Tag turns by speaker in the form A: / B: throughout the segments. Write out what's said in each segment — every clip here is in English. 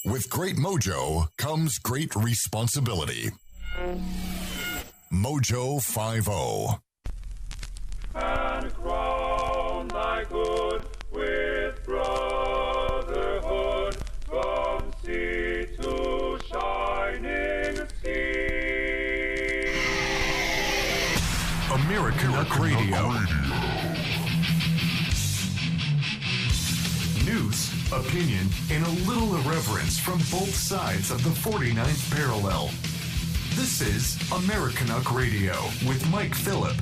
A: With great mojo comes great responsibility. Mojo 50.
B: And crown thy good with brotherhood from sea to shining sea.
A: Americanuck Radio. News, opinion, and a little irreverence from both sides of the 49th parallel. This is Americanuck Radio with Mike Filip.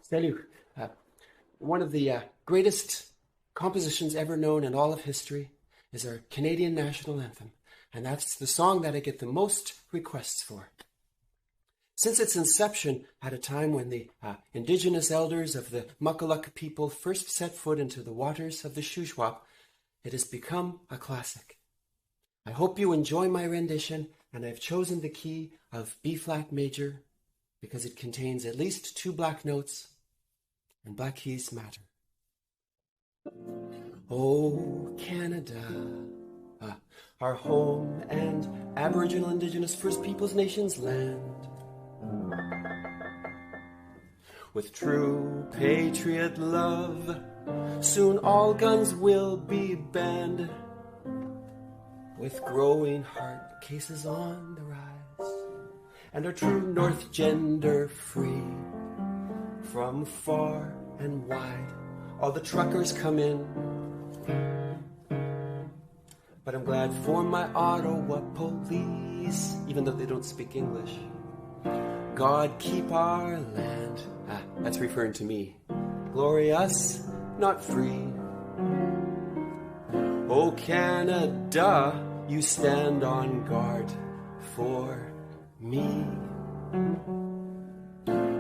C: Salut. One of the greatest compositions ever known in all of history is our Canadian national anthem, and that's the song that I get the most requests for. Since its inception, at a time when the indigenous elders of the Muckaluk people first set foot into the waters of the Shuswap, it has become a classic. I hope you enjoy my rendition, and I've chosen the key of B-flat major because it contains at least 2 black notes, and black keys matter. Oh, Canada, our home and Aboriginal, Indigenous, First Peoples Nations land. With true patriot love, soon all guns will be banned. With growing heart cases on the rise, and our true North gender free. From far and wide, all the truckers come in. But I'm glad for my Ottawa police, even though they don't speak English. God keep our land, that's referring to me, glorious, not free. Oh, Canada, you stand on guard for me.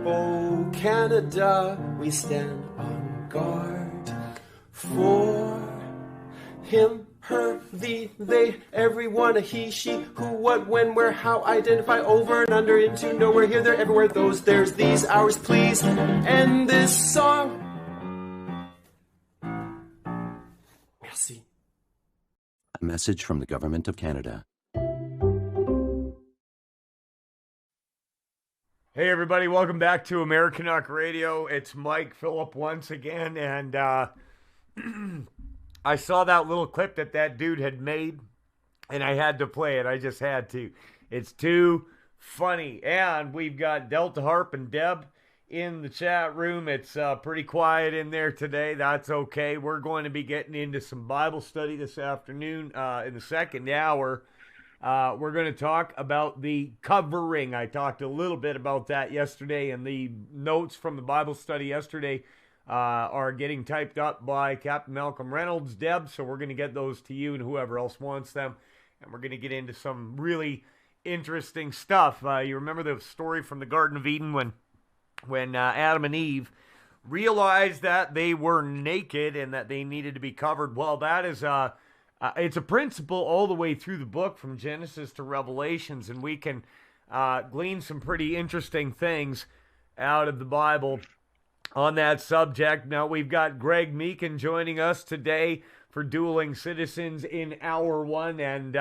C: Oh, Canada, we stand on guard for him, her, thee, they, everyone, a he, she, who, what, when, where, how, identify, over and under, into, nowhere, here, there, everywhere, those, theirs, these, ours, please, end this song. Merci.
D: A message from the Government of Canada.
E: Hey everybody, welcome back to Americanuck Radio. It's Mike Filip once again, and I saw that little clip that dude had made, and I had to play it. I just had to. It's too funny. And we've got Delta Harp and Deb in the chat room. It's pretty quiet in there today. That's okay. We're going to be getting into some Bible study this afternoon in the second hour. We're going to talk about the covering. I talked a little bit about that yesterday, and the notes from the Bible study yesterday are getting typed up by Captain Malcolm Reynolds, Deb, so we're going to get those to you and whoever else wants them, and we're going to get into some really interesting stuff. You remember the story from the Garden of Eden when Adam and Eve realized that they were naked and that they needed to be covered? Well, that is it's a principle all the way through the book from Genesis to Revelations, and we can glean some pretty interesting things out of the Bible on that subject. Now, we've got Greg Meakin joining us today for Dueling Citizens in Hour 1, and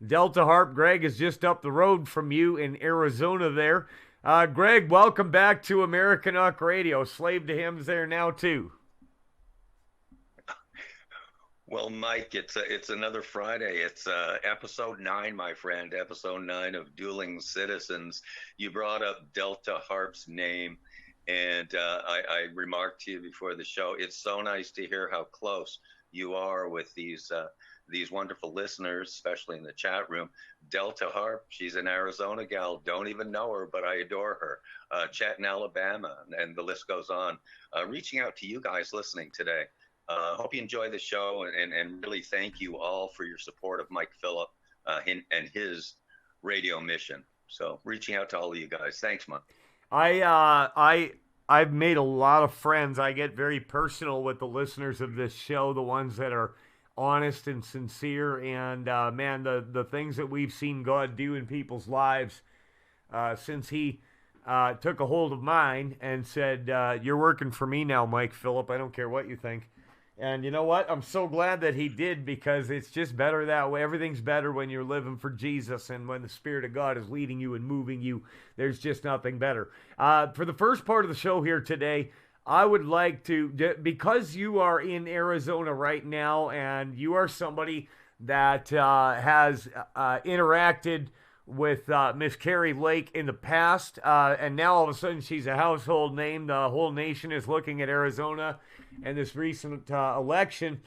E: Delta Harp, Greg, is just up the road from you in Arizona there. Greg, welcome back to Americanuck Radio. Slave to Hymns there now, too.
F: Well, Mike, it's another Friday. It's episode 9, my friend, episode 9 of Dueling Citizens. You brought up Delta Harp's name, and I remarked to you before the show, it's so nice to hear how close you are with these wonderful listeners, especially in the chat room. Delta Harp, she's an Arizona gal. Don't even know her, but I adore her. Chatting, Alabama, and the list goes on. Reaching out to you guys listening today. Hope you enjoy the show, and really thank you all for your support of Mike Filip and his radio mission. So reaching out to all of you guys. Thanks, Mike.
E: I I've made a lot of friends. I get very personal with the listeners of this show, the ones that are honest and sincere. And man, the things that we've seen God do in people's lives since He took a hold of mine and said, "You're working for me now, Mike Filip. I don't care what you think." And you know what? I'm so glad that He did, because it's just better that way. Everything's better when you're living for Jesus, and when the Spirit of God is leading you and moving you. There's just nothing better. For the first part of the show here today, I would like to, because you are in Arizona right now, and you are somebody that has interacted with Miss Kari Lake in the past, and now all of a sudden she's a household name. The whole nation is looking at Arizona and this recent election.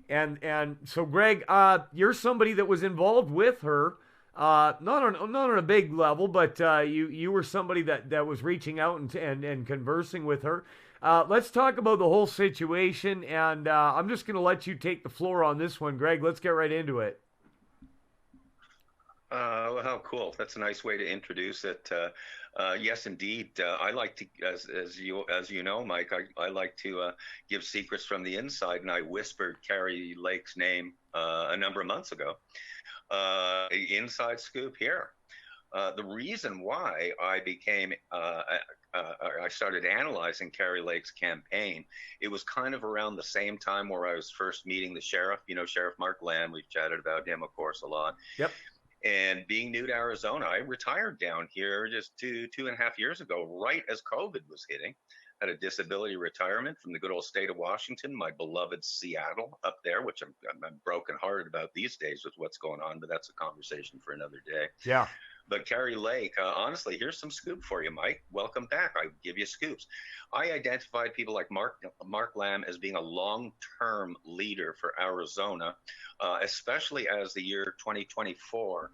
E: And so, Greg, you're somebody that was involved with her, not on a big level, but you were somebody that was reaching out and conversing with her. Let's talk about the whole situation, and I'm just going to let you take the floor on this one, Greg. Let's get right into it.
F: Well, how cool. That's a nice way to introduce it. Yes, indeed. I like to, as you know, Mike, I like to give secrets from the inside, and I whispered Kari Lake's name a number of months ago. Inside scoop here. The reason why I became, I started analyzing Kari Lake's campaign, it was kind of around the same time where I was first meeting the sheriff, Sheriff Mark Lamb. We've chatted about him, of course, a lot.
E: Yep.
F: And being new to Arizona, I retired down here just two and a half years ago, right as COVID was hitting. Had a disability retirement from the good old state of Washington, my beloved Seattle up there, which I'm brokenhearted about these days with what's going on, but that's a conversation for another day.
E: Yeah.
F: But Kari Lake, honestly, here's some scoop for you, Mike. Welcome back. I give you scoops. I identified people like Mark Lamb as being a long-term leader for Arizona, especially as the year 2024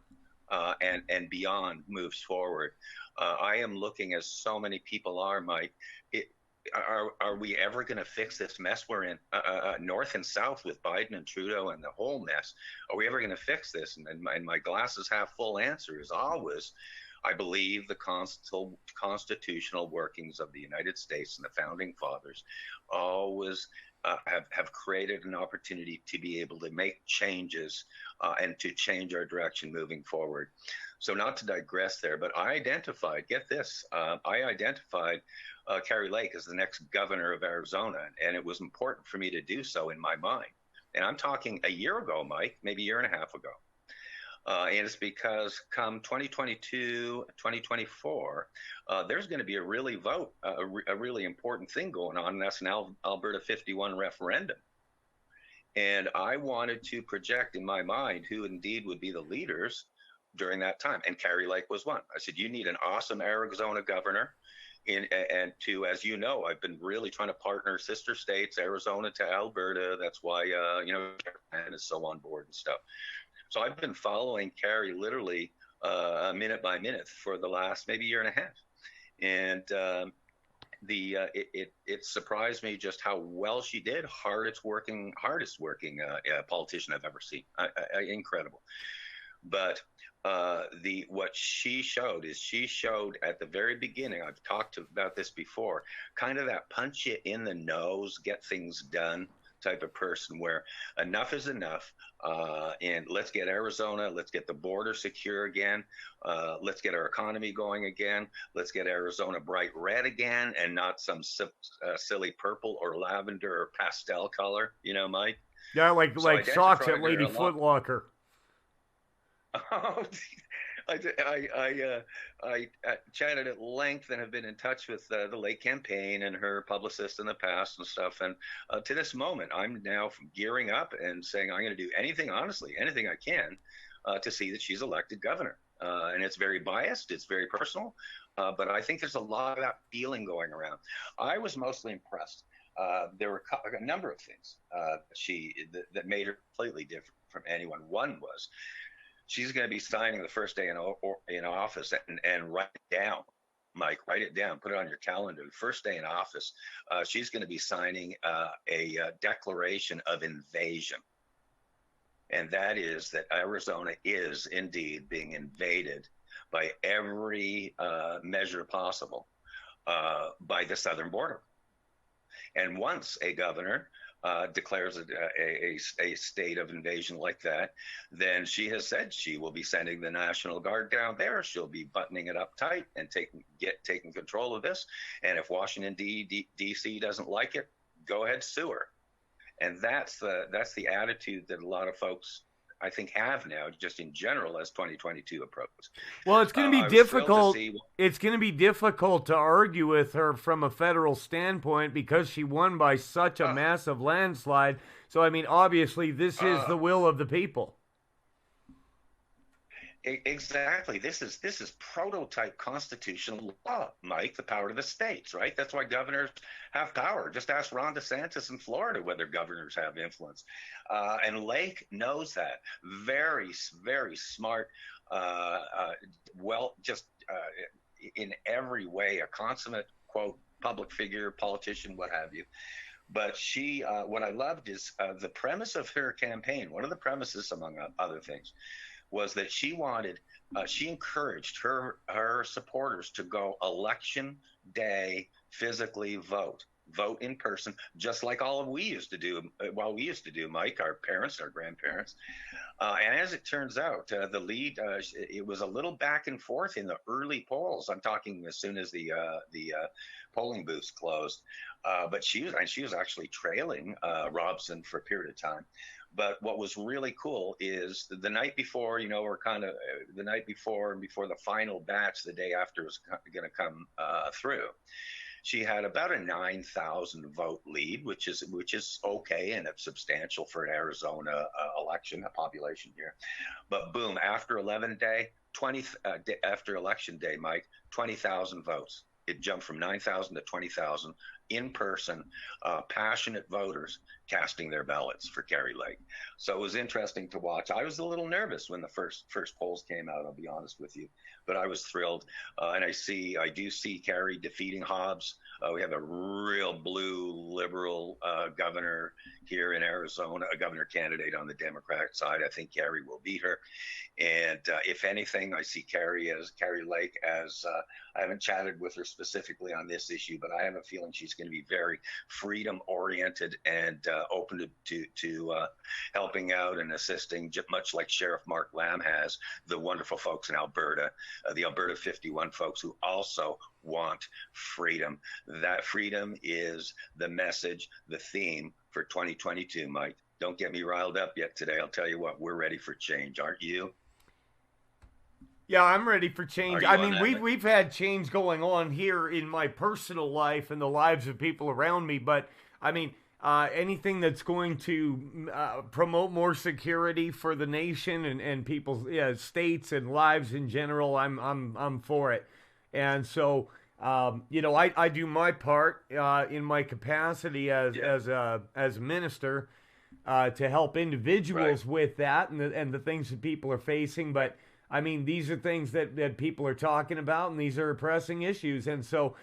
F: and beyond moves forward. I am looking, as so many people are, Mike, are we ever going to fix this mess we're in, north and south, with Biden and Trudeau and the whole mess? Are we ever going to fix this? And my glasses half full answer is always, I believe the constitutional workings of the United States and the founding fathers always have created an opportunity to be able to make changes and to change our direction moving forward. So not to digress there, but I identified, get this, I identified Kari Lake as the next governor of Arizona, and it was important for me to do so in my mind. And I'm talking a year ago, Mike, maybe a year and a half ago. And it's because come 2022, 2024, there's going to be a really important thing going on, and that's an Alberta 51 referendum. And I wanted to project in my mind who indeed would be the leaders during that time. And Kari Lake was one. I said, you need an awesome Arizona governor. And to, as you know, I've been really trying to partner sister states, Arizona to Alberta. That's why, Japan is so on board and stuff. So I've been following Kari literally minute by minute for the last maybe year and a half. And it surprised me just how well she did. Hardest working politician I've ever seen. Incredible. But what she showed at the very beginning, I've talked about this before, kind of that punch you in the nose, get things done type of person, where enough is enough, and let's get Arizona, let's get the border secure again, let's get our economy going again, let's get Arizona bright red again, and not some silly purple or lavender or pastel color, Mike?
E: Yeah, like socks at Lady Foot Locker.
F: Oh, I chatted at length and have been in touch with the Lake campaign and her publicist in the past and stuff. And to this moment, I'm now gearing up and saying I'm going to do anything I can to see that she's elected governor. And it's very biased. It's very personal. But I think there's a lot of that feeling going around. I was mostly impressed. There were a number of things that made her completely different from anyone. One was, she's going to be signing the first day in office, and write it down, Mike. Write it down. Put it on your calendar. The first day in office, she's going to be signing a declaration of invasion, and that is that Arizona is indeed being invaded by every measure possible. by the southern border. And once a governor declares a state of invasion like that, then she has said she will be sending the National Guard down there. She'll be buttoning it up tight and taking control of this. And if Washington D.C. doesn't like it, go ahead, sue her. And that's the attitude that a lot of folks, I think, have now, just in general, as 2022 approaches.
E: Well, it's going to be difficult. It's going to be difficult to argue with her from a federal standpoint because she won by such a massive landslide. So, I mean, obviously, this is the will of the people.
F: Exactly. This is prototype constitutional law, Mike, the power of the states, right? That's why governors have power. Just ask Ron DeSantis in Florida whether governors have influence. And Lake knows that. Very, very smart, in every way, a consummate, quote, public figure, politician, what have you. But she, what I loved is the premise of her campaign, one of the premises, among other things, was that she encouraged her supporters to go election day, physically vote in person, just like all of we used to do, Mike, our parents, our grandparents. And as it turns out, the lead, it was a little back and forth in the early polls. I'm talking as soon as the polling booths closed. But she was actually trailing Robson for a period of time. But what was really cool is the night before, the night before and before the final batch, the day after was going to come through, she had about a 9,000 vote lead, which is okay and it's substantial for an Arizona election, a population here. But boom, after election day, Mike, 20,000 votes. It jumped from 9,000 to 20,000 in person, passionate voters casting their ballots for Kari Lake. So it was interesting to watch. I was a little nervous when the first polls came out, I'll be honest with you, but I was thrilled. And I do see Kari defeating Hobbs. We have a real blue liberal governor here in Arizona, a governor candidate on the Democratic side. I think Kari will beat her. And if anything, I see Kari Lake as I haven't chatted with her specifically on this issue, but I have a feeling she's going to be very freedom oriented and open to helping out and assisting, much like Sheriff Mark Lamb has, the wonderful folks in Alberta, the Alberta 51 folks who also want freedom. That freedom is the message, the theme for 2022, Mike. Don't get me riled up yet today. I'll tell you what, we're ready for change, aren't you?
E: Yeah, I'm ready for change. I mean, we've had change going on here in my personal life and the lives of people around me, but I mean, anything that's going to promote more security for the nation and people's states and lives in general, I'm for it. And so, I do my part in my capacity as a minister to help individuals with that and the things that people are facing, but I mean, these are things that people are talking about, and these are pressing issues. And so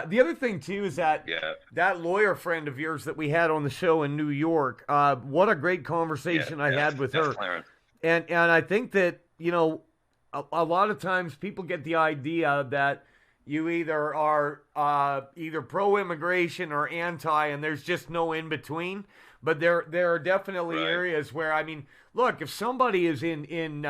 E: the other thing, too, is that that lawyer friend of yours that we had on the show in New York, what a great conversation I had with her.
F: Clarence.
E: And I think that, a lot of times people get the idea that you either are either pro-immigration or anti, and there's just no in-between. But there are definitely areas where, I mean, look, if somebody is in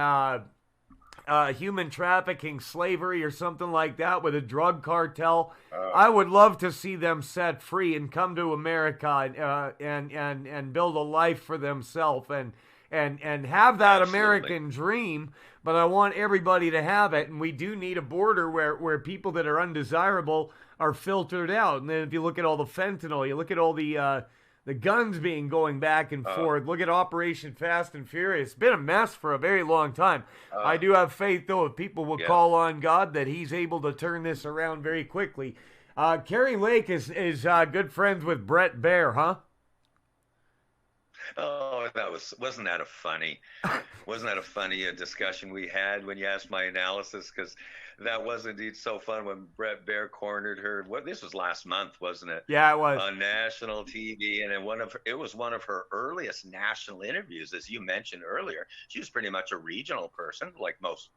E: human trafficking, slavery, or something like that with a drug cartel, I would love to see them set free and come to America and build a life for themselves and have that American dream. But I want everybody to have it, and we do need a border where people that are undesirable are filtered out. And then if you look at all the fentanyl, you look at all the guns going back and forth. Look at Operation Fast and Furious. It's been a mess for a very long time. I do have faith, though, if people will call on God, that he's able to turn this around very quickly. Kari Lake is good friends with Brett Baer, huh?
F: Oh, wasn't that a funny discussion we had when you asked my analysis? Because that was indeed so fun when Brett Baer cornered her. This was last month, wasn't it?
E: Yeah, it was
F: on national TV, and it was one of her earliest national interviews, as you mentioned earlier. She was pretty much a regional person, like most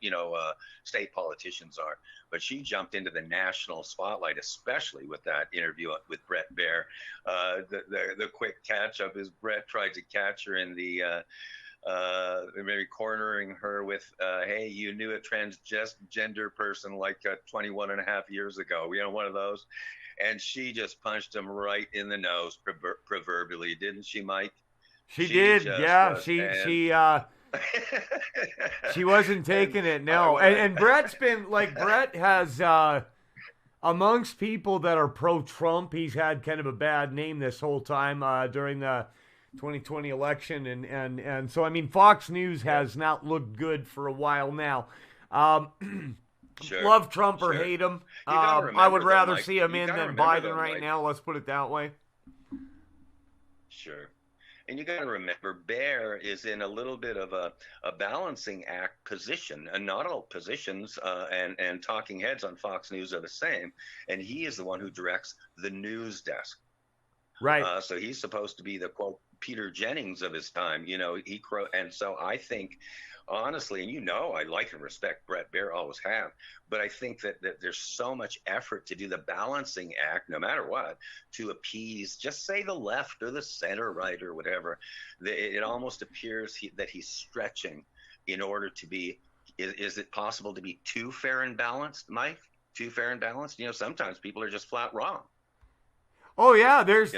F: state politicians are, but she jumped into the national spotlight, especially with that interview with Brett Baer. The quick catch up is Brett tried to catch her in the maybe cornering her with, hey, you knew a transgender person like 21 and a half years ago, one of those. And she just punched him right in the nose, proverbially, didn't she, Mike?
E: She did, yeah. She wasn't taking it, no. And Brett's been, Brett has, amongst people that are pro-Trump, he's had kind of a bad name this whole time during the 2020 election, and so, I mean, Fox News has not looked good for a while now.
F: Sure,
E: love Trump or hate him. I would rather see him in than Biden right now. Let's put it that way.
F: Sure. And you got to remember, Baer is in a little bit of a balancing act position, and not all positions and talking heads on Fox News are the same. And he is the one who directs the news desk.
E: Right.
F: So he's supposed to be the, quote, Peter Jennings of his time, and so I think, honestly, and I like and respect Brett Baer, always have, but I think that there's so much effort to do the balancing act, no matter what, to appease, just say the left or the center right or whatever. It almost appears that he's stretching in order to be, is it possible to be too fair and balanced, Mike? Too fair and balanced? Sometimes people are just flat wrong.
E: Oh yeah, there's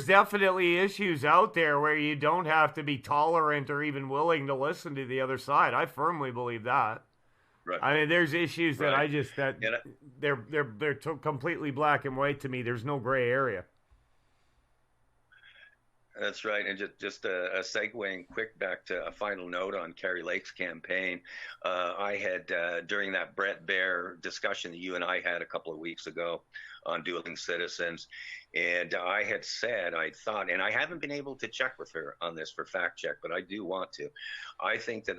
E: definitely issues out there where you don't have to be tolerant or even willing to listen to the other side. I firmly believe that.
F: Right.
E: I mean, there's issues that they're completely black and white to me. There's no gray area.
F: That's right. And just a segueing quick back to a final note on Carrie Lake's campaign. I had, during that Brett Baer discussion that you and I had a couple of weeks ago on Dueling Citizens, and I had said, I thought, and I haven't been able to check with her on this for fact check, but I do want to. I think that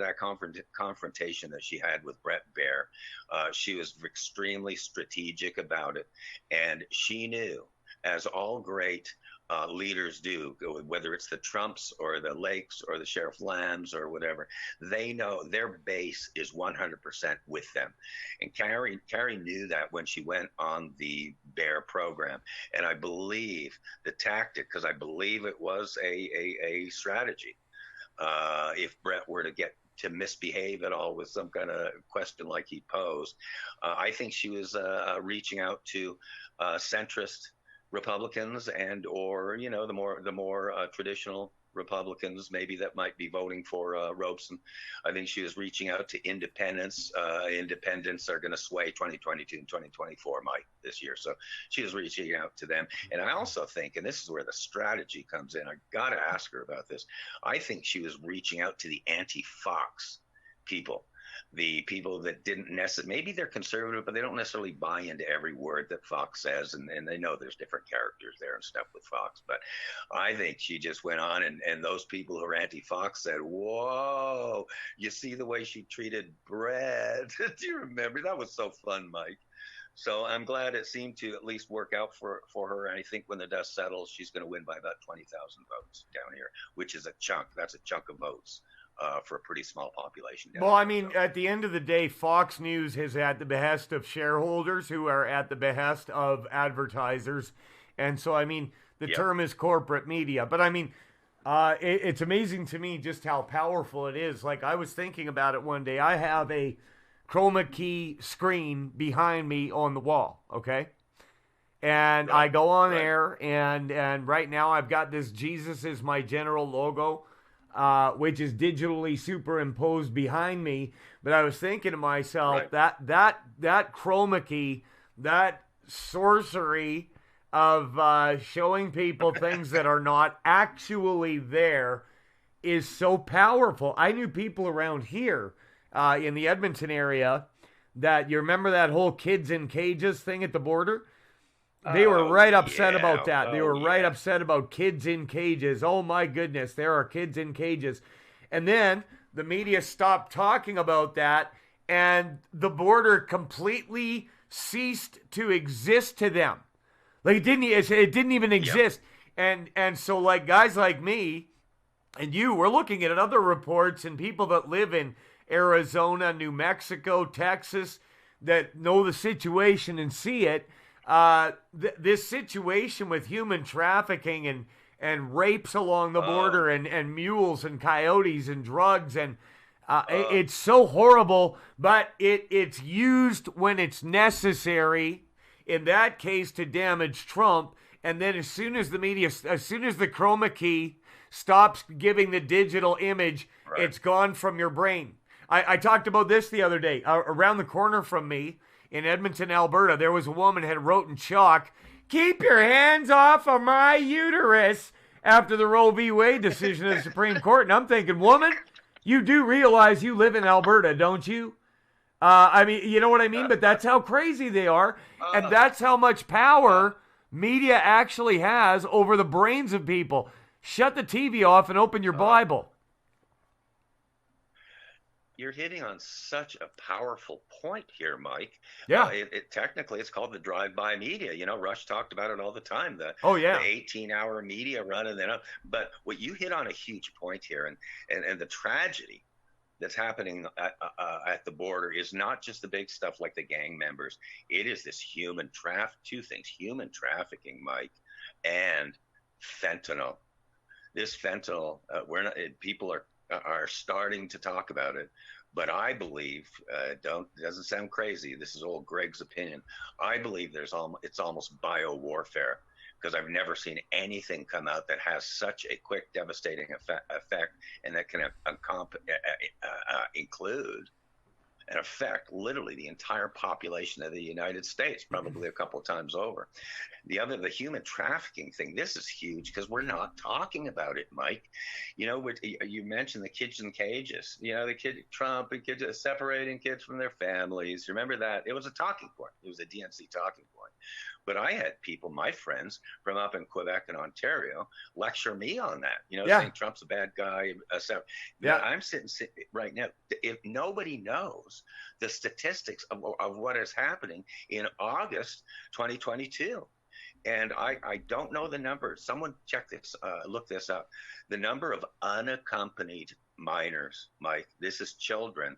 F: confrontation that she had with Brett Baer, she was extremely strategic about it. And she knew, as all great leaders do, whether it's the Trumps or the Lakes or the Sheriff Lambs or whatever, they know their base is 100% with them. And Carrie knew that when she went on the Baer program. And I believe the tactic, because I believe it was a strategy, if Brett were to get to misbehave at all with some kind of question like he posed, I think she was reaching out to centrist Republicans and or the more traditional Republicans maybe that might be voting for Robeson. I think she was reaching out to independents. Independents are going to sway 2022 and 2024, Mike, this year. So she was reaching out to them. And I also think, and this is where the strategy comes in, I got to ask her about this. I think she was reaching out to the anti-Fox people. The people that didn't necessarily, maybe they're conservative, but they don't necessarily buy into every word that Fox says. And they know there's different characters there and stuff with Fox. But I think she just went on and those people who are anti-Fox said, whoa, you see the way she treated Brett. Do you remember? That was so fun, Mike. So I'm glad it seemed to at least work out for her. And I think when the dust settles, she's going to win by about 20,000 votes down here, which is a chunk. That's a chunk of votes. For a pretty small population.
E: Well, I mean, at the end of the day, Fox News is at the behest of shareholders who are at the behest of advertisers. And so, I mean, the term is corporate media. But, I mean, it's amazing to me just how powerful it is. Like, I was thinking about it one day. I have a chroma key screen behind me on the wall, okay? And I go on air, and right now I've got this Jesus is my general logo, which is digitally superimposed behind me. But I was thinking to myself, that chroma key, that sorcery of showing people things that are not actually there is so powerful. I knew people around here in the Edmonton area that, you remember that whole kids in cages thing at the border? They were right upset
F: yeah.
E: about that. They
F: Oh,
E: were right
F: yeah.
E: upset about kids in cages. Oh my goodness, there are kids in cages. And then the media stopped talking about that, and the border completely ceased to exist to them. Like it didn't even exist. And so like guys like me and you, we're looking at other reports and people that live in Arizona, New Mexico, Texas, that know the situation and see it. This situation with human trafficking and rapes along the border and mules and coyotes and drugs and it's so horrible, but it's used when it's necessary, in that case to damage Trump. And then as soon as the chroma key stops giving the digital image, it's gone from your brain. I talked about this the other day. Around the corner from me in Edmonton, Alberta, there was a woman had wrote in chalk, "Keep your hands off of my uterus," after the Roe v. Wade decision of the Supreme Court. And I'm thinking, woman, you do realize you live in Alberta, don't you? I mean, you know what I mean? But that's how crazy they are. And that's how much power media actually has over the brains of people. Shut the TV off and open your Bible.
F: You're hitting on such a powerful point here, Mike.
E: Yeah.
F: Technically, it's called the drive-by media. You know, Rush talked about it all the time. The 18-hour media run, and then. But what you hit on a huge point here, and the tragedy that's happening at the border is not just the big stuff like the gang members. It is this two things: human trafficking, Mike, and fentanyl. This fentanyl, people are starting to talk about it, but I believe it doesn't sound crazy. This is old Greg's opinion. I believe it's almost biowarfare, because I've never seen anything come out that has such a quick, devastating effect, and that can include and affect literally the entire population of the United States, probably a couple of times over. The human trafficking thing, this is huge because we're not talking about it, Mike. You know, you mentioned the kids in cages. You know, Trump and kids separating kids from their families. Remember that? It was a talking point. It was a DNC talking point. But I had people, my friends from up in Quebec and Ontario, lecture me on that. You know, saying Trump's a bad guy. I'm sitting right now. If nobody knows the statistics of what is happening in August 2022. And I don't know the number. Someone look this up. The number of unaccompanied minors, Mike, this is children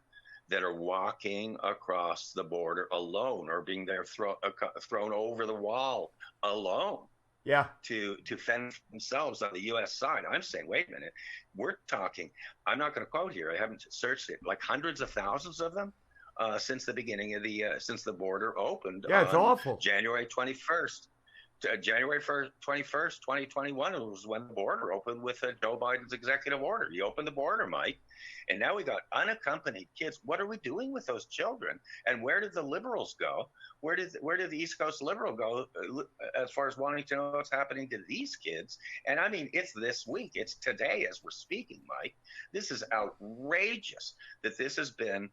F: that are walking across the border alone, or being thrown over the wall alone. Yeah. To fend for themselves on the U.S. side. I'm saying, wait a minute. We're talking, I'm not going to quote here, I haven't searched it, like hundreds of thousands of them since the beginning of since the border opened. Yeah, it's awful. January 21st. January 21st, 2021 was when the border opened with Joe Biden's executive order. He opened the border, Mike, and now we got unaccompanied kids. What are we doing with those children? And where did the liberals go? Where did the East Coast liberal go as far as wanting to know what's happening to these kids? And I mean, it's this week. It's today as we're speaking, Mike. This is outrageous that this has been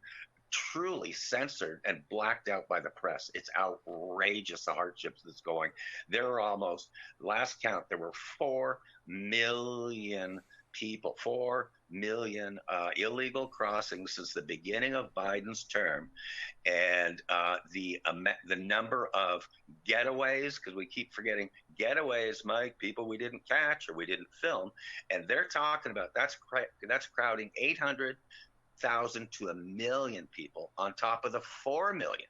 F: truly censored and blacked out by the press. It's outrageous, the hardships that's going. There are almost, last count, there were 4 million people, 4 million illegal crossings since the beginning of Biden's term. And the number of getaways, because we keep forgetting getaways, Mike, people we didn't catch or we didn't film, and they're talking about that's crowding 800,000 to 1 million people on top of the 4 million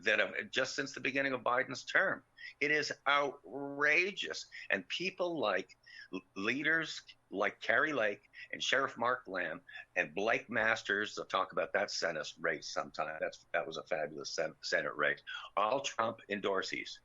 F: that have just since the beginning of Biden's term. It is outrageous. And people like leaders like Carrie Lake and Sheriff Mark Lamb and Blake Masters, they'll talk about that Senate race sometime. That was a fabulous Senate race. All Trump endorsees.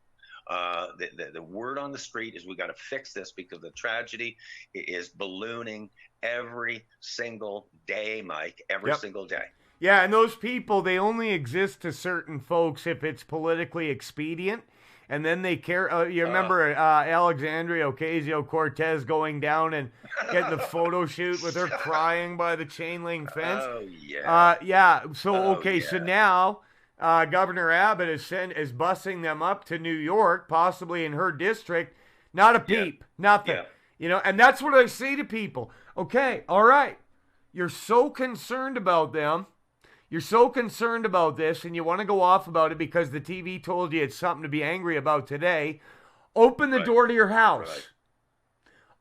F: The word on the street is we got to fix this because the tragedy is ballooning every single day, Mike, every single day.
E: Yeah, and those people, they only exist to certain folks if it's politically expedient. And then they care. You remember Alexandria Ocasio-Cortez going down and getting the photo shoot with her crying by the chain link fence?
F: Oh, yeah.
E: Yeah. So, so now Governor Abbott is busing them up to New York, possibly in her district. Not a peep, nothing.
F: Yeah.
E: You know, and that's what I say to people. Okay, all right, you're so concerned about them. You're so concerned about this, and you want to go off about it because the TV told you it's something to be angry about today. Open the door to your house.
F: Right.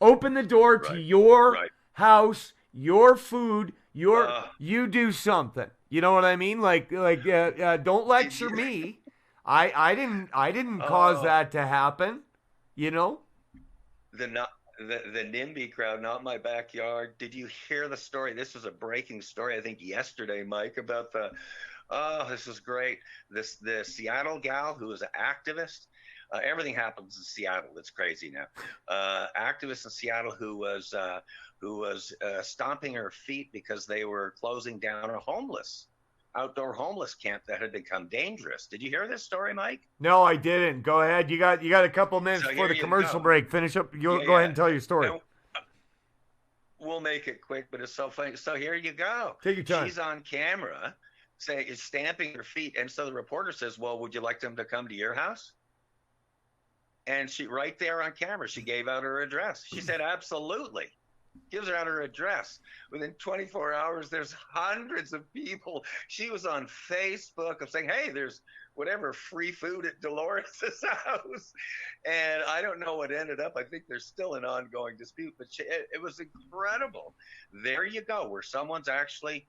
E: Open the door to your house, your food, you do something. You know what I mean? Like don't lecture me. I didn't cause that to happen. You know?
F: The NIMBY crowd, not my backyard. Did you hear the story? This was a breaking story, I think yesterday, Mike, about this is great. The Seattle gal who was an activist. Everything happens in Seattle. It's crazy now. Activist in Seattle who was stomping her feet because they were closing down a outdoor homeless camp that had become dangerous. Did you hear this story, Mike?
E: No, I didn't. Go ahead. You got a couple minutes before the commercial break. Finish up. Go ahead and tell your story.
F: We'll make it quick, but it's so funny. So here you go.
E: Take your time.
F: She's on camera stamping her feet. And so the reporter says, well, would you like them to come to your house? And she, right there on camera, she gave out her address. She said, absolutely. Gives her out her address. Within 24 hours, there's hundreds of people. She was on Facebook of saying, hey, there's whatever free food at Dolores' house. And I don't know what ended up. I think there's still an ongoing dispute, but it was incredible. There you go, where someone's actually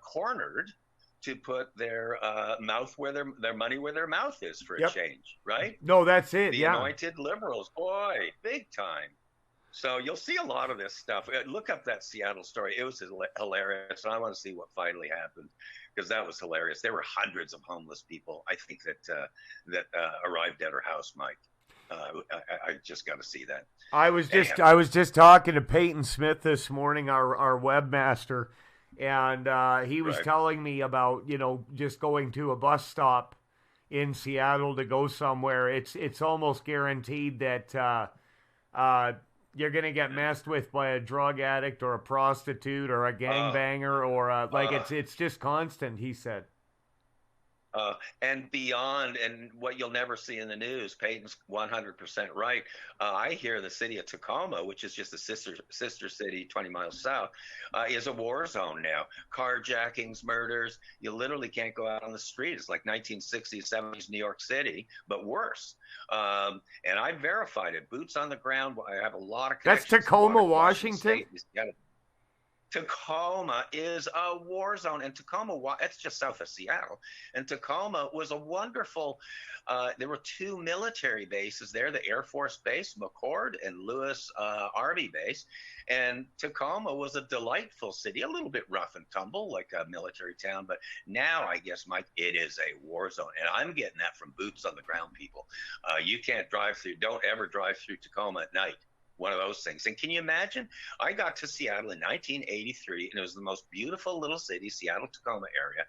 F: cornered to put their mouth where their money where their mouth is for a change, right?
E: No, that's it.
F: The anointed liberals, boy, big time. So you'll see a lot of this stuff. Look up that Seattle story. It was hilarious. I want to see what finally happened because that was hilarious. There were hundreds of homeless people, I think, that arrived at her house, Mike. I just got to see that.
E: I was just talking to Peyton Smith this morning, our webmaster, and he was telling me about, just going to a bus stop in Seattle to go somewhere. It's almost guaranteed that you're going to get messed with by a drug addict or a prostitute or a gangbanger or it's just constant, he said.
F: And beyond, and what you'll never see in the news, Peyton's 100% right. I hear the city of Tacoma, which is just a sister city 20 miles south, is a war zone now. Carjackings, murders. You literally can't go out on the street. It's like 1960s, 70s New York City, but worse. And I verified it. Boots on the ground. I have a lot of connections.
E: That's Tacoma, Washington?
F: Tacoma is a war zone, and Tacoma, it's just south of Seattle. And Tacoma was a wonderful, there were two military bases there, the Air Force Base, McCord, and Lewis Army Base. And Tacoma was a delightful city, a little bit rough and tumble, like a military town. But now, I guess, Mike, it is a war zone. And I'm getting that from boots on the ground people. You can't drive through, don't ever drive through Tacoma at night. One of those things. And can you imagine? I got to Seattle in 1983, and it was the most beautiful little city, Seattle-Tacoma area,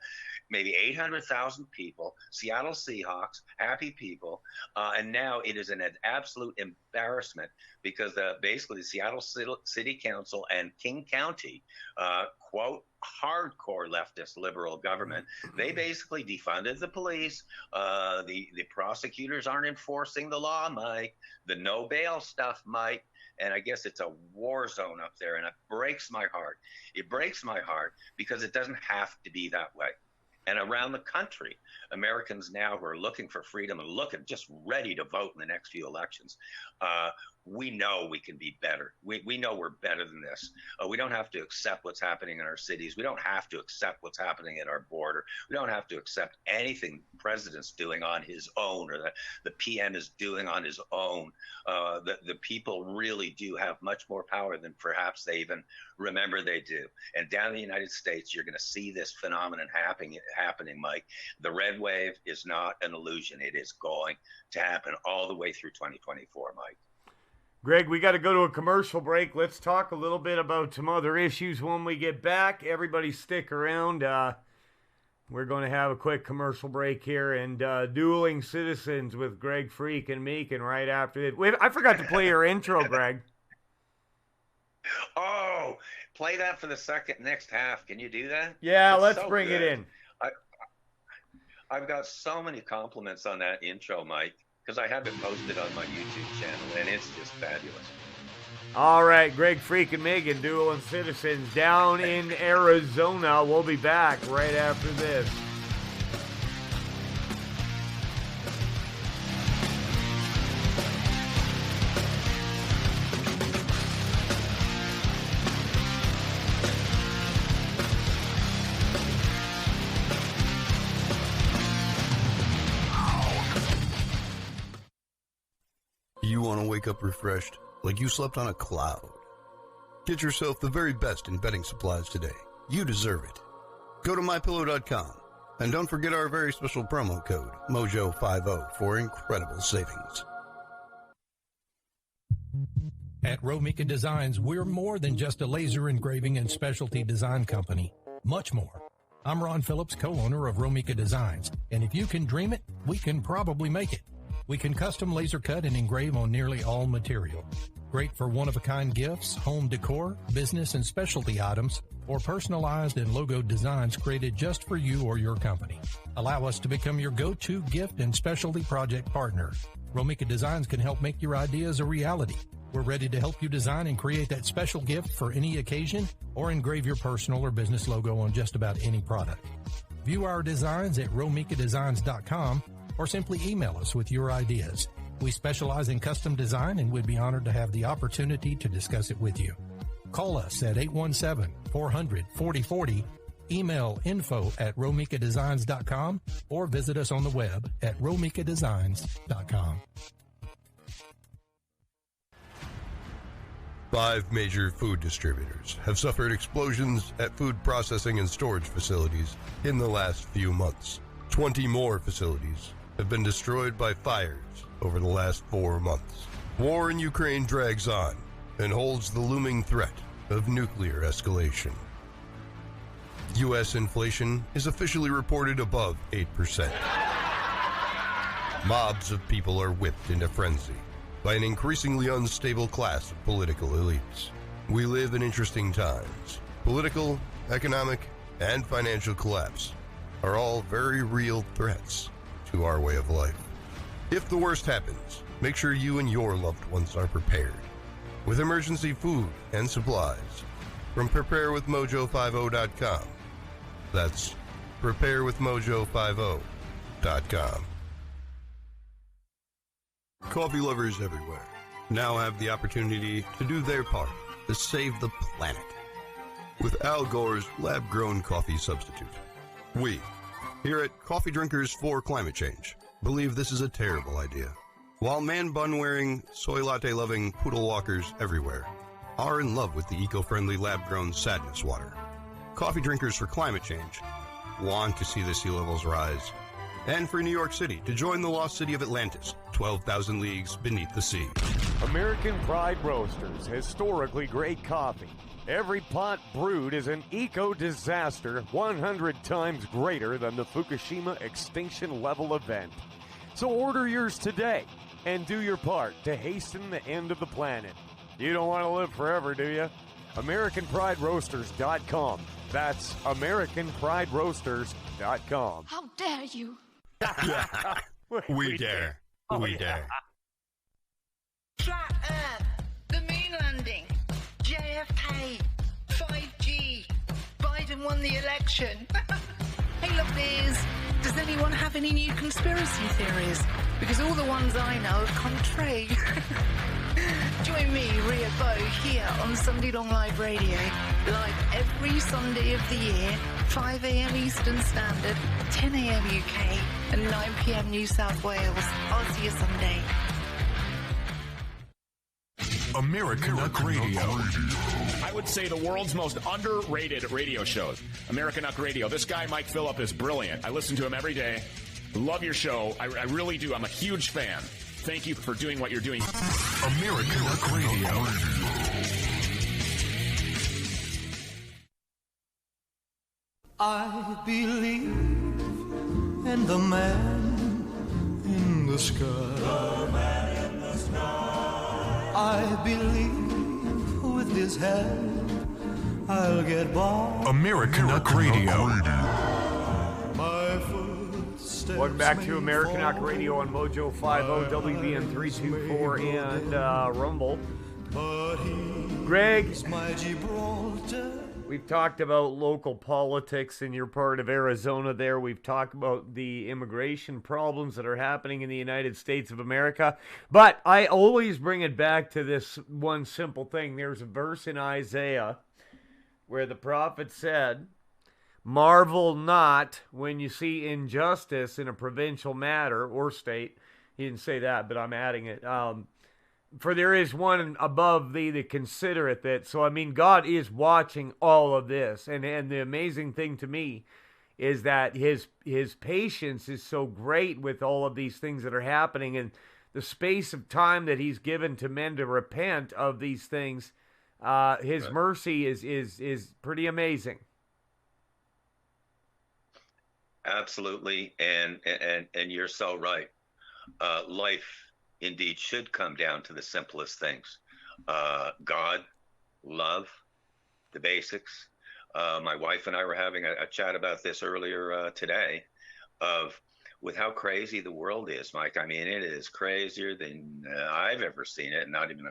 F: maybe 800,000 people, Seattle Seahawks, happy people, and now it is an absolute embarrassment because basically the Seattle City Council and King County, quote, hardcore leftist liberal government, they basically defunded the police. The prosecutors aren't enforcing the law, Mike. The no bail stuff, Mike. And I guess it's a war zone up there, and it breaks my heart. It breaks my heart because it doesn't have to be that way. And around the country, Americans now who are looking for freedom and just ready to vote in the next few elections, we know we can be better. We know we're better than this. We don't have to accept what's happening in our cities. We don't have to accept what's happening at our border. We don't have to accept anything the president's doing on his own or the PM is doing on his own. The people really do have much more power than perhaps they even remember they do. And down in the United States, you're going to see this phenomenon happening, Mike. The red wave is not an illusion. It is going to happen all the way through 2024, Mike.
E: Greg, we got to go to a commercial break. Let's talk a little bit about some other issues when we get back. Everybody stick around. We're going to have a quick commercial break here and Dueling Citizens with Greg Freak and Meakin right after it. Wait, I forgot to play your intro, Greg.
F: Oh, play that for the next half. Can you do that?
E: Yeah, let's bring it in.
F: I've got so many compliments on that intro, Mike, because I have it posted on my YouTube channel, and it's just fabulous.
E: All right, Greg Freak and Meakin, Dueling Citizens down in Arizona. We'll be back right after this.
G: You want to wake up refreshed, like you slept on a cloud? Get yourself the very best in bedding supplies today. You deserve it. Go to MyPillow.com, and don't forget our very special promo code, MOJO50, for incredible savings.
H: At Meakin Designs, we're more than just a laser engraving and specialty design company. Much more. I'm Ron Phillips, co-owner of Meakin Designs, and if you can dream it, we can probably make it. We can custom laser cut and engrave on nearly all material. Great for one-of-a-kind gifts, home decor, business and specialty items, or personalized and logoed designs created just for you or your company. Allow us to become your go-to gift and specialty project partner. Meakin Designs can help make your ideas a reality. We're ready to help you design and create that special gift for any occasion or engrave your personal or business logo on just about any product. View our designs at RoMeikaDesigns.com or simply email us with your ideas. We specialize in custom design and would be honored to have the opportunity to discuss it with you. Call us at 817-400-4040, email info@RoMeikaDesigns.com, or visit us on the web at RoMeikaDesigns.com.
G: 5 major food distributors have suffered explosions at food processing and storage facilities in the last few months. 20 more facilities have been destroyed by fires over the last 4 months. War in Ukraine drags on and holds the looming threat of nuclear escalation. U.S. inflation is officially reported above 8%. Mobs of people are whipped into frenzy by an increasingly unstable class of political elites. We live in interesting times. Political, economic, and financial collapse are all very real threats to our way of life. If the worst happens, make sure you and your loved ones are prepared with emergency food and supplies from preparewithmojo50.com. That's preparewithmojo50.com. Coffee lovers everywhere now have the opportunity to do their part to save the planet with Al Gore's lab-grown coffee substitute. We, here at Coffee Drinkers for Climate Change, believe this is a terrible idea. While man-bun-wearing, soy latte-loving poodle walkers everywhere are in love with the eco-friendly lab-grown sadness water, Coffee Drinkers for Climate Change want to see the sea levels rise, and for New York City to join the lost city of Atlantis, 12,000 leagues beneath the sea.
E: American Pride Roasters, historically great coffee. Every pot brewed is an eco-disaster 100 times greater than the Fukushima extinction level event. So order yours today and do your part to hasten the end of the planet. You don't want to live forever, do you? AmericanPrideRoasters.com. That's AmericanPrideRoasters.com.
I: How dare you?
G: We dare. We dare.
I: Flat Earth, the moon landing, JFK, 5G, Biden won the election. Hey, lovelies, does anyone have any new conspiracy theories? Because all the ones I know are contrary. Join me, Ria Bow, here on Sunday Long Live Radio, live every Sunday of the year, 5 a.m. Eastern Standard, 10 a.m. UK, and 9 p.m. New South Wales. I'll see you Sunday.
A: Americanuck Radio.
J: I would say the world's most underrated radio shows. Americanuck Radio. This guy, Mike Filip, is brilliant. I listen to him every day. Love your show. I really do. I'm a huge fan. Thank you for doing what you're doing.
A: Americanuck Radio.
K: I believe in the man in the sky. The man in the sky. I believe with his hand I'll get by.
A: Americanuck Radio.
K: My footsteps
E: Welcome back to Americanuck Radio on Mojo 50, WBN 324, and Rumble. Greg, we've talked about local politics in your part of Arizona there. We've talked about the immigration problems that are happening in the United States of America. But I always bring it back to this one simple thing. There's a verse in Isaiah where the prophet said, "Marvel not when you see injustice in a provincial matter or state." He didn't say that, but I'm adding it. For there is one above thee that considereth it. So, I mean, God is watching all of this. And the amazing thing to me is that his patience is so great with all of these things that are happening. And the space of time that he's given to men to repent of these things, his mercy is pretty amazing.
F: Absolutely. And you're so right. Life indeed should come down to the simplest things. God, love, the basics. My wife and I were having a chat about this earlier today with how crazy the world is, Mike. I mean, it is crazier than I've ever seen it. It's not even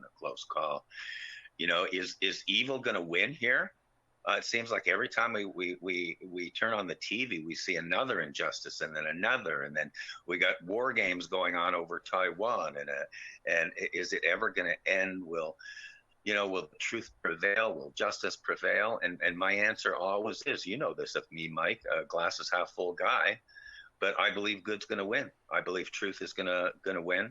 F: a close call. You know, is evil going to win here? It seems like every time we turn on the TV, we see another injustice and then another, and then we got war games going on over Taiwan. And is it ever going to end? Will truth prevail? Will justice prevail? And my answer always is, you know this of me, Mike, a glasses half full guy, but I believe good's going to win. I believe truth is going to win.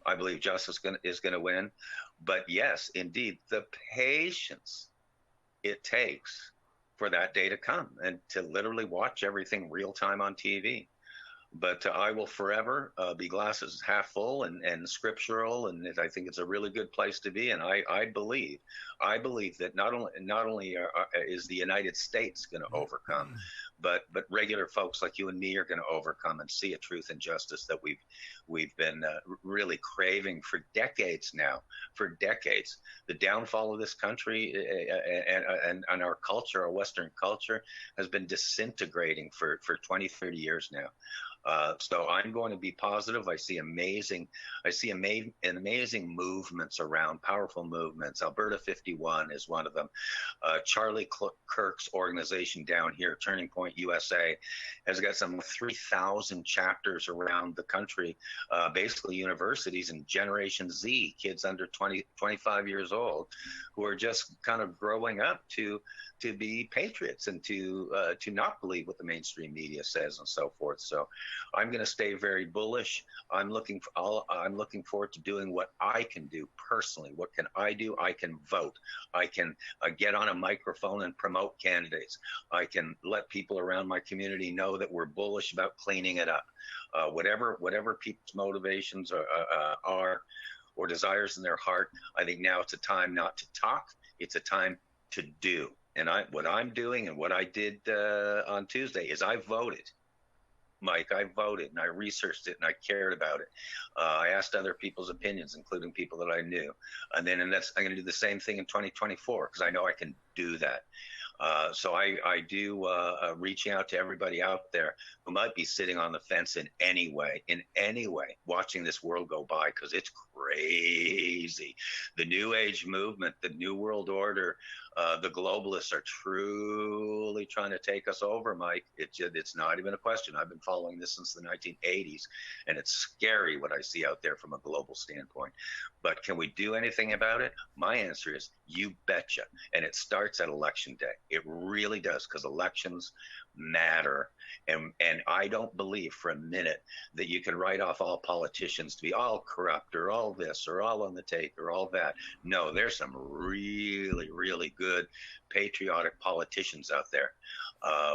F: I believe justice is going to win. But yes, indeed, the patience it takes for that day to come and to literally watch everything real time on TV. But I will forever be glasses half full and scriptural, and I think it's a really good place to be. And I believe that not only is the United States going to overcome, but regular folks like you and me are going to overcome and see a truth and justice that we've been really craving for decades now. For decades, the downfall of this country and our culture, our Western culture, has been disintegrating for 20, 30 years now. So I'm going to be positive. I see amazing movements around, powerful movements. Alberta 51 is one of them. Charlie Kirk's organization down here, Turning Point USA, has got some 3,000 chapters around the country, basically universities and Generation Z, kids under 25 years old, who are just kind of growing up to be patriots and to not believe what the mainstream media says and so forth. So I'm going to stay very bullish. I'm looking forward to doing what I can do personally. What can I do? I can vote. I can get on a microphone and promote candidates. I can let people around my community know that we're bullish about cleaning it up. Whatever people's motivations are or desires in their heart, I think now it's a time not to talk. It's a time to do. And what I'm doing and what I did on Tuesday is I voted. Mike, I voted and I researched it and I cared about it. I asked other people's opinions, including people that I knew. I'm going to do the same thing in 2024 because I know I can do that. So I do reaching out to everybody out there who might be sitting on the fence in any way, watching this world go by, because it's crazy. The New Age movement, the New World Order, the globalists are truly trying to take us over, Mike. It's not even a question. I've been following this since the 1980s, and it's scary what I see out there from a global standpoint. But can we do anything about it? My answer is you betcha. And it starts at Election Day. It really does, because elections matter. And I don't believe for a minute that you can write off all politicians to be all corrupt or all this or all on the take or all that. No, there's some really, really good patriotic politicians out there.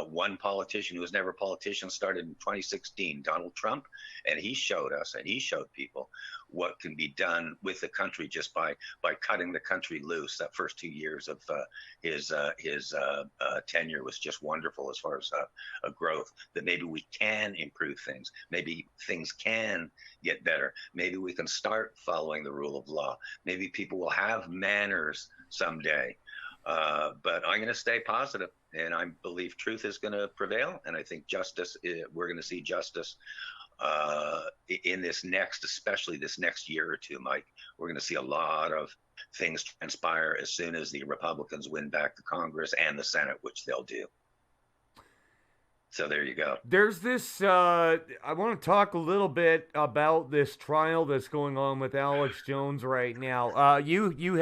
F: One politician who was never a politician started in 2016, Donald Trump, and he showed us and he showed people what can be done with the country just by cutting the country loose. That first 2 years of his tenure was just wonderful as far as a growth, that maybe we can improve things. Maybe things can get better. Maybe we can start following the rule of law. Maybe people will have manners someday. But I'm going to stay positive, and I believe truth is going to prevail. And I think we're going to see justice in this especially this next year or two, Mike. We're going to see a lot of things transpire as soon as the Republicans win back the Congress and the Senate, which they'll do. So there you go.
E: There's this, I want to talk a little bit about this trial that's going on with Alex Jones right now. You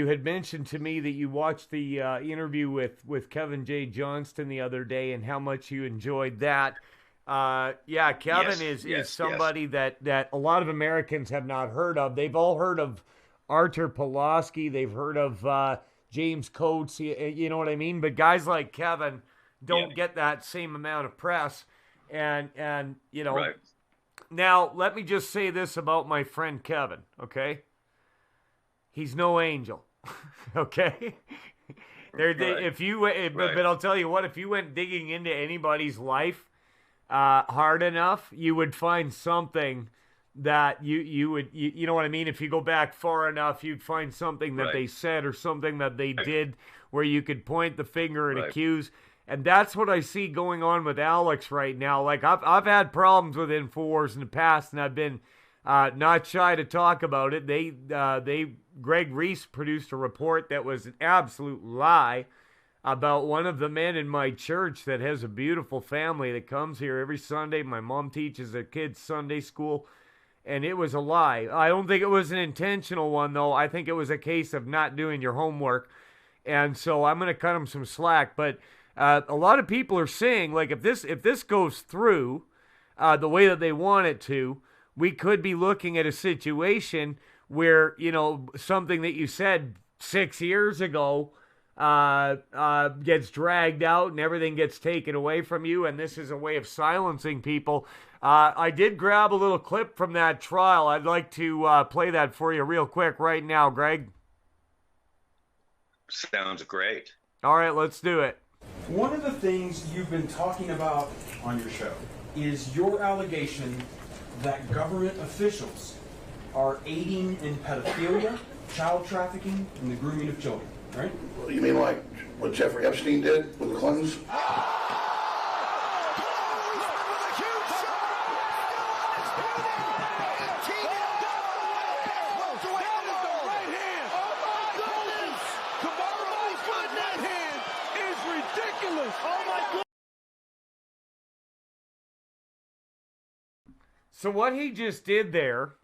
E: had mentioned to me that you watched the interview with Kevin J. Johnston the other day and how much you enjoyed that. Kevin is somebody that a lot of Americans have not heard of. They've all heard of Artur Pawlowski. They've heard of James Coates. You know what I mean? But guys like Kevin don't get that same amount of press. And you know,
F: right.
E: Now let me just say this about my friend Kevin, okay? He's no angel, okay? But I'll tell you what, if you went digging into anybody's life hard enough, you would find something that you know what I mean? If you go back far enough, you'd find something that they said or something that they did where you could point the finger and accuse. And that's what I see going on with Alex right now. Like, I've had problems with InfoWars in the past, and I've been not shy to talk about it. Greg Reese produced a report that was an absolute lie about one of the men in my church that has a beautiful family that comes here every Sunday. My mom teaches their kids Sunday school, and it was a lie. I don't think it was an intentional one, though. I think it was a case of not doing your homework, and so I'm going to cut him some slack. But a lot of people are saying, like, if this goes through the way that they want it to, we could be looking at a situation where, you know, something that you said 6 years ago gets dragged out and everything gets taken away from you, and this is a way of silencing people. I did grab a little clip from that trial. I'd like to play that for you real quick right now, Greg.
F: Sounds great.
E: All right, let's do it.
L: One of the things you've been talking about on your show is your allegation that government officials are aiding in pedophilia, child trafficking, and the grooming of children, right?
M: Well, you mean like what Jeffrey Epstein did with the Clintons?
E: So what he just did there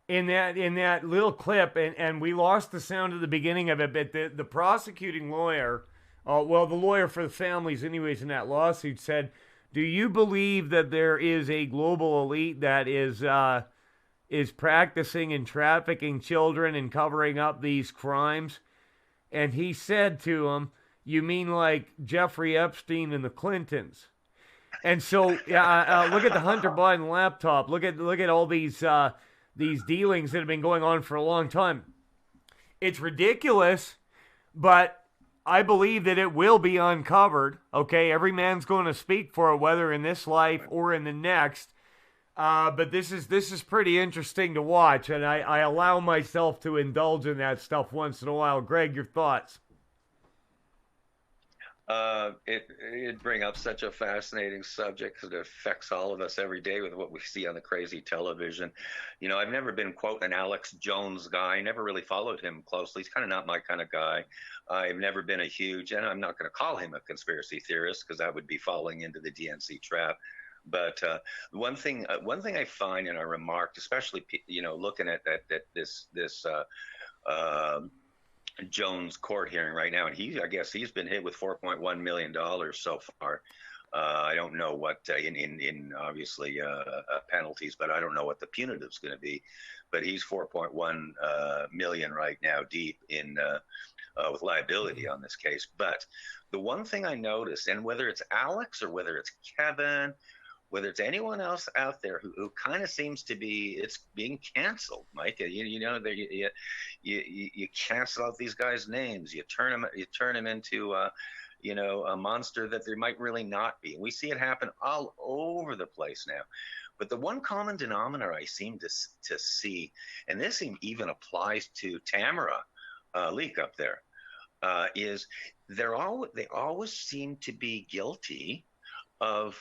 E: in that little clip, and we lost the sound at the beginning of it, but the prosecuting lawyer, the lawyer for the families anyways in that lawsuit said, do you believe that there is a global elite that is practicing and trafficking children and covering up these crimes? And he said to him, you mean like Jeffrey Epstein and the Clintons? And so, look at the Hunter Biden laptop. Look at all these dealings that have been going on for a long time. It's ridiculous, but I believe that it will be uncovered. Okay, every man's going to speak for it, whether in this life or in the next. But this is pretty interesting to watch, and I allow myself to indulge in that stuff once in a while. Greg, your thoughts?
F: It'd bring up such a fascinating subject because it affects all of us every day with what we see on the crazy television. You know, I've never been, quote, an Alex Jones guy. Never really followed him closely. He's kind of not my kind of guy. I've never been a huge, and I'm not going to call him a conspiracy theorist because that would be falling into the DNC trap. But one thing I find, and I remarked, especially, you know, looking at this Jones court hearing right now, and I guess he's been hit with $4.1 million so far. I don't know what in obviously penalties, but I don't know what the punitive's going to be. But he's 4.1 million right now deep in with liability on this case. But the one thing I noticed, and whether it's Alex or whether it's Kevin, whether it's anyone else out there who kind of seems to be, it's being canceled, Mike. You know, you cancel out these guys' names. You turn them into you know, a monster that there might really not be. And we see it happen all over the place now. But the one common denominator I seem to see, and this even applies to Tamara leak up there, is they always seem to be guilty of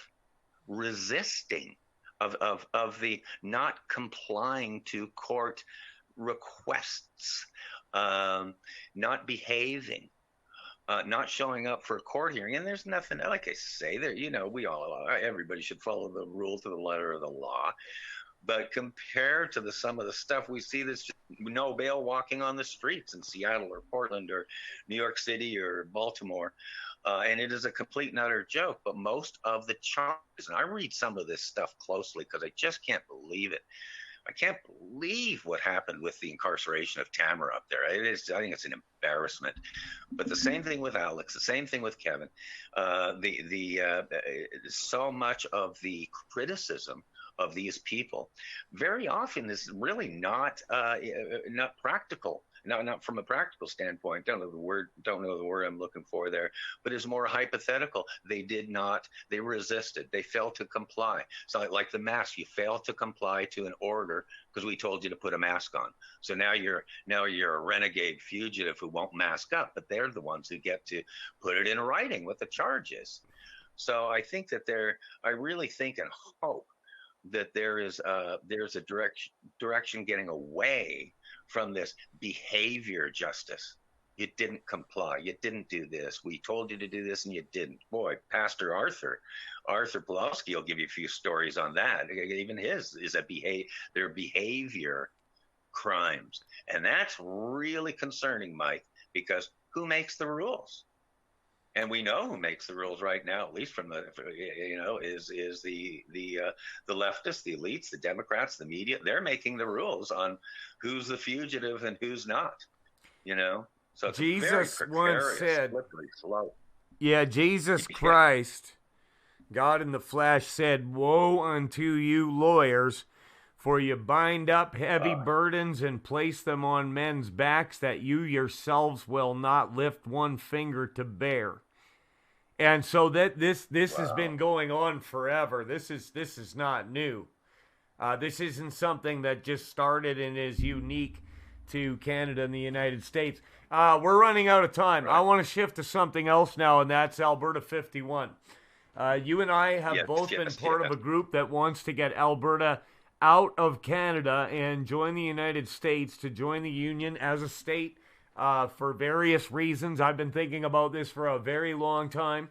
F: resisting, of the not complying to court requests, not behaving, not showing up for a court hearing. And there's nothing, like I say, there, everybody should follow the rule to the letter of the law. But compared to some of the stuff we see, there's just no bail walking on the streets in Seattle or Portland or New York City or Baltimore. And it is a complete and utter joke. But most of the charges, and I read some of this stuff closely because I just can't believe it. I can't believe what happened with the incarceration of Tamara up there. I think it's an embarrassment. But the same thing with Alex, the same thing with Kevin. So much of the criticism of these people very often is really not practical. Not from a practical standpoint. Don't know the word I'm looking for there, but it's more hypothetical. They resisted. They failed to comply. So like the mask, you failed to comply to an order because we told you to put a mask on. So now you're a renegade fugitive who won't mask up, but they're the ones who get to put it in writing what the charge is. So I think that I really think and hope that there's a direction getting away from this behavior justice. You didn't comply. You didn't do this. We told you to do this and you didn't. Boy, Pastor Arthur Pulowski will give you a few stories on that. Even his is their behavior crimes. And that's really concerning, Mike, because who makes the rules? And we know who makes the rules right now, at least from is the leftists, the elites, the Democrats, the media. They're making the rules on who's the fugitive and who's not. So it's
E: Jesus
F: a very
E: once said,
F: slippery slope.
E: Yeah, Jesus Christ, God in the flesh said, "Woe unto you lawyers, for you bind up heavy burdens and place them on men's backs that you yourselves will not lift one finger to bear." And so that this has been going on forever. This is not new. This isn't something that just started and is unique to Canada and the United States. We're running out of time. Right. I want to shift to something else now, and that's Alberta 51. You and I have both been part of a group that wants to get Alberta out of Canada and join the United States, to join the Union as a state for various reasons. I've been thinking about this for a very long time,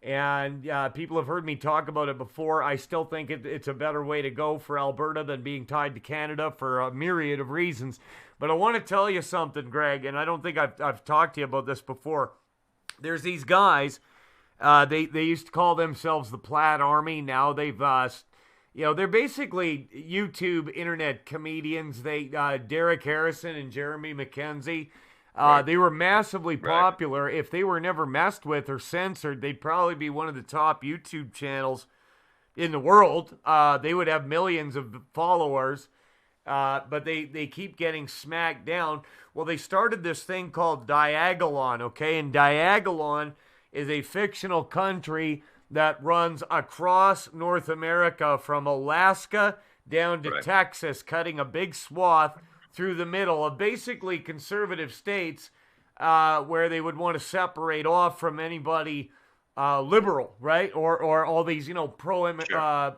E: and people have heard me talk about it before. I still think it's a better way to go for Alberta than being tied to Canada for a myriad of reasons. But I want to tell you something, Greg, and I don't think I've talked to you about this before. There's these guys, they used to call themselves the Plaid Army. Now they've they're basically YouTube internet comedians. Derek Harrison and Jeremy McKenzie, they were massively popular. If they were never messed with or censored, they'd probably be one of the top YouTube channels in the world. They would have millions of followers, but they keep getting smacked down. Well, they started this thing called Diagolon, okay? And Diagolon is a fictional country that runs across North America from Alaska down to Texas, cutting a big swath through the middle of basically conservative states where they would want to separate off from anybody liberal, right? Or all these, pro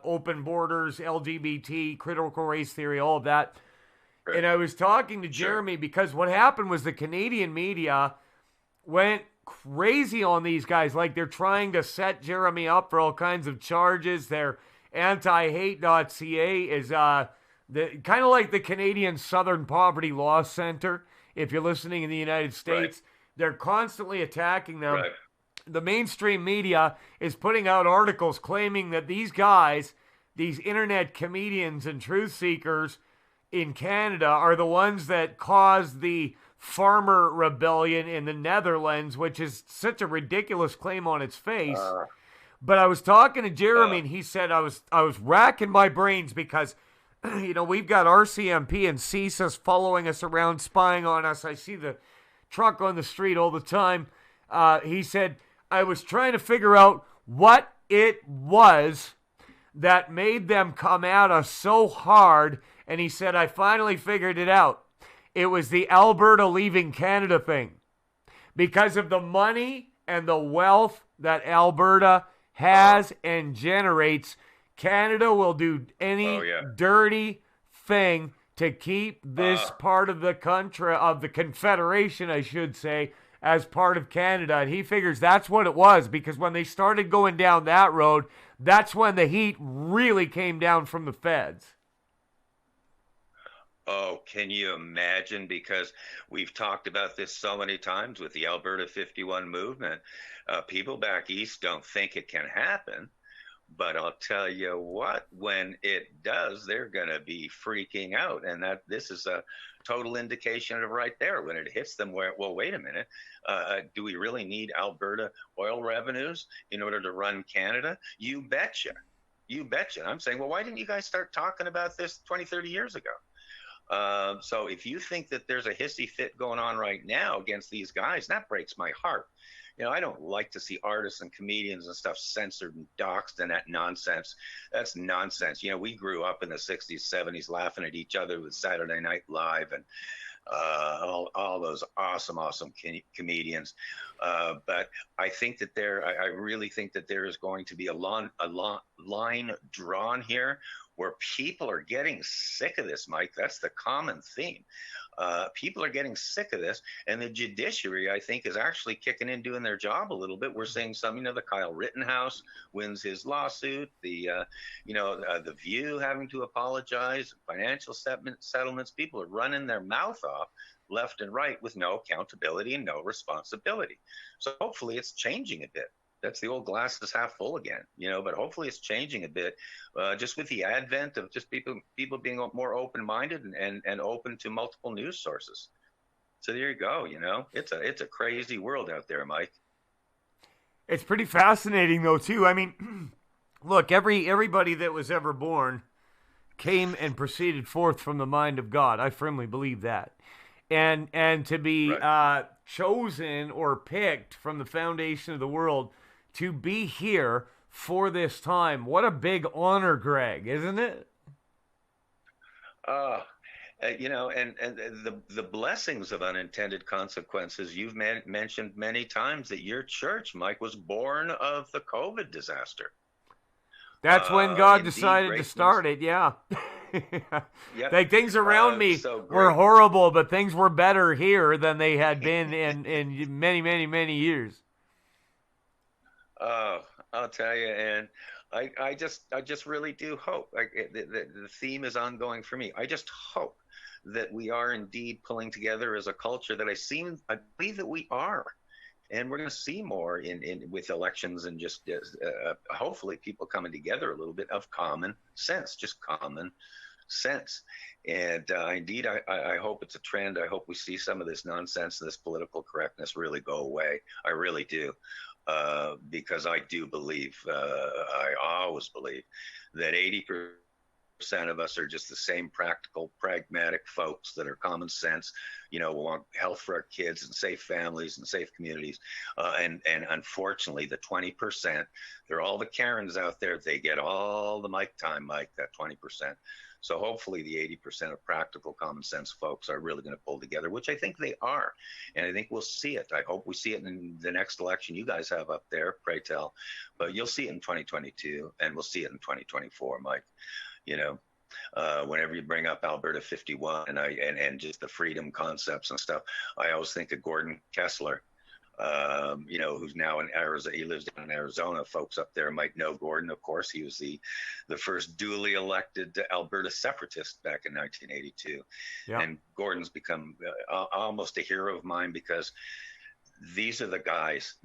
E: open borders, LGBT, critical race theory, all of that. Right. And I was talking to Jeremy because what happened was the Canadian media went crazy on these guys. Like, they're trying to set Jeremy up for all kinds of charges. Their antihate.ca is kind of like the Canadian Southern Poverty Law Center, if you're listening in the United States. They're constantly attacking them. The mainstream media is putting out articles claiming that these guys, these internet comedians and truth seekers in Canada, are the ones that caused the farmer rebellion in the Netherlands, which is such a ridiculous claim on its face. But I was talking to Jeremy, and he said, I was racking my brains because, we've got RCMP and CSIS following us around, spying on us. I see the truck on the street all the time. He said, I was trying to figure out what it was that made them come at us so hard. And he said, I finally figured it out. It was the Alberta leaving Canada thing. Because of the money and the wealth that Alberta has and generates, Canada will do any dirty thing to keep this part of the country, of the Confederation, I should say, as part of Canada. And he figures that's what it was, because when they started going down that road, that's when the heat really came down from the feds.
F: Oh, can you imagine? Because we've talked about this so many times with the Alberta 51 movement. People back east don't think it can happen. But I'll tell you what, when it does, they're going to be freaking out. And that this is a total indication of right there. When it hits them, where, well, wait a minute, do we really need Alberta oil revenues in order to run Canada? You betcha. You betcha. I'm saying, well, why didn't you guys start talking about this 20, 30 years ago? So if you think that there's a hissy fit going on right now against these guys, that breaks my heart. You know, I don't like to see artists and comedians and stuff censored and doxxed and that nonsense. That's nonsense. You know, we grew up in the 60s, 70s laughing at each other with Saturday Night Live and all those awesome comedians. But I think that I really think that there is going to be a line drawn here where people are getting sick of this, Mike. That's the common theme. People are getting sick of this, and the judiciary, I think, is actually kicking in, doing their job a little bit. We're seeing some, the Kyle Rittenhouse wins his lawsuit, the View having to apologize, financial settlements. People are running their mouth off left and right with no accountability and no responsibility. So hopefully it's changing a bit. That's the old glass is half full again, but hopefully it's changing a bit, just with the advent of just people being more open-minded and open to multiple news sources. So there you go. It's a crazy world out there, Mike.
E: It's pretty fascinating though too. I mean, look, everybody that was ever born came and proceeded forth from the mind of God. I firmly believe that. And to be chosen or picked from the foundation of the world to be here for this time. What a big honor, Greg, isn't it?
F: And the blessings of unintended consequences. You've mentioned many times that your church, Mike, was born of the COVID disaster.
E: That's when God decided to start it, yeah.
F: Yep.
E: Like things around me were horrible, but things were better here than they had been in many, many, many years.
F: I'll tell you, and I just really do hope. The theme is ongoing for me. I just hope that we are indeed pulling together as a culture that I believe that we are, and we're going to see more with elections and just hopefully people coming together a little bit of common sense, just common sense. And indeed, I hope it's a trend. I hope we see some of this nonsense and this political correctness really go away. I really do. Because I do believe, I always believe that 80% of us are just the same practical, pragmatic folks that are common sense, we want health for our kids and safe families and safe communities. And unfortunately, the 20%, they're all the Karens out there. They get all the mic time, Mike, that 20%. So hopefully the 80% of practical common sense folks are really going to pull together, which I think they are. And I think we'll see it. I hope we see it in the next election you guys have up there, pray tell. But you'll see it in 2022, and we'll see it in 2024, Mike. Whenever you bring up Alberta 51 and just the freedom concepts and stuff, I always think of Gordon Kessler. Who's now in Arizona. He lives down in Arizona. Folks up there might know Gordon. Of course, he was the first duly elected Alberta separatist back in 1982. Yeah. And Gordon's become almost a hero of mine because these are the guys,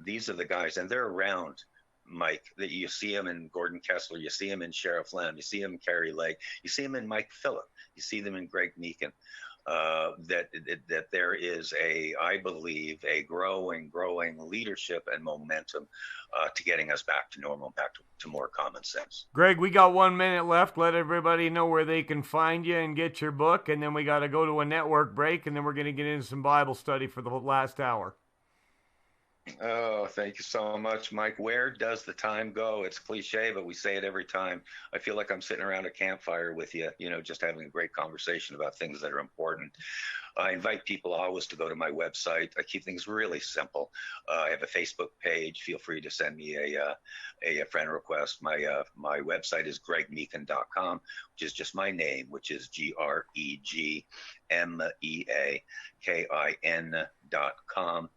F: and they're around, Mike, that you see him in Gordon Kessler, you see him in Sheriff Lamb, you see him in Kerry Lake, you see him in Mike Filip, you see them in Greg Meakin. That there is I believe, a growing leadership and momentum to getting us back to normal, back to more common sense.
E: Greg, we got 1 minute left. Let everybody know where they can find you and get your book, and then we got to go to a network break, and then we're going to get into some Bible study for the last hour.
F: Oh, thank you so much, Mike. Where does the time go? It's cliche, but we say it every time. I feel like I'm sitting around a campfire with you, just having a great conversation about things that are important. I invite people always to go to my website. I keep things really simple. I have a Facebook page. Feel free to send me a friend request. My website is gregmeakin.com, which is just my name, which is GregMeakin.com.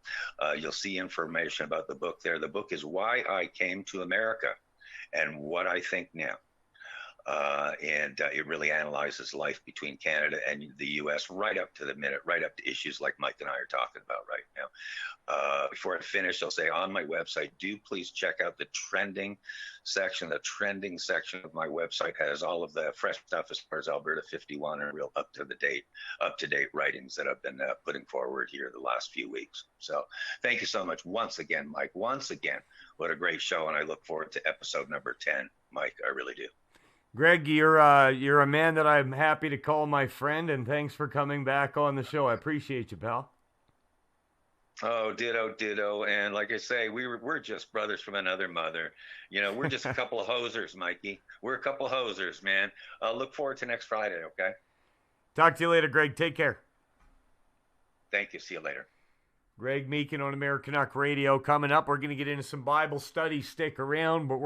F: You'll see information about the book there. The book is Why I Came to America and What I Think Now. And it really analyzes life between Canada and the U.S. right up to the minute, right up to issues like Mike and I are talking about right now. Before I finish, I'll say on my website, do please check out the trending section. The trending section of my website has all of the fresh stuff as far as Alberta 51 and real up to date writings that I've been putting forward here the last few weeks. So thank you so much once again, Mike. Once again, what a great show, and I look forward to episode number 10, Mike. I really do.
E: Greg, you're a man that I'm happy to call my friend, and thanks for coming back on the show. I appreciate you, pal.
F: Oh, ditto. And like I say, we're just brothers from another mother. You know, we're just a couple of hosers, Mikey. We're a couple of hosers, man. Look forward to next Friday, okay?
E: Talk to you later, Greg. Take care.
F: Thank you. See you later.
E: Greg Meakin on Americanuck Radio. Coming up, we're going to get into some Bible study. Stick around, but we're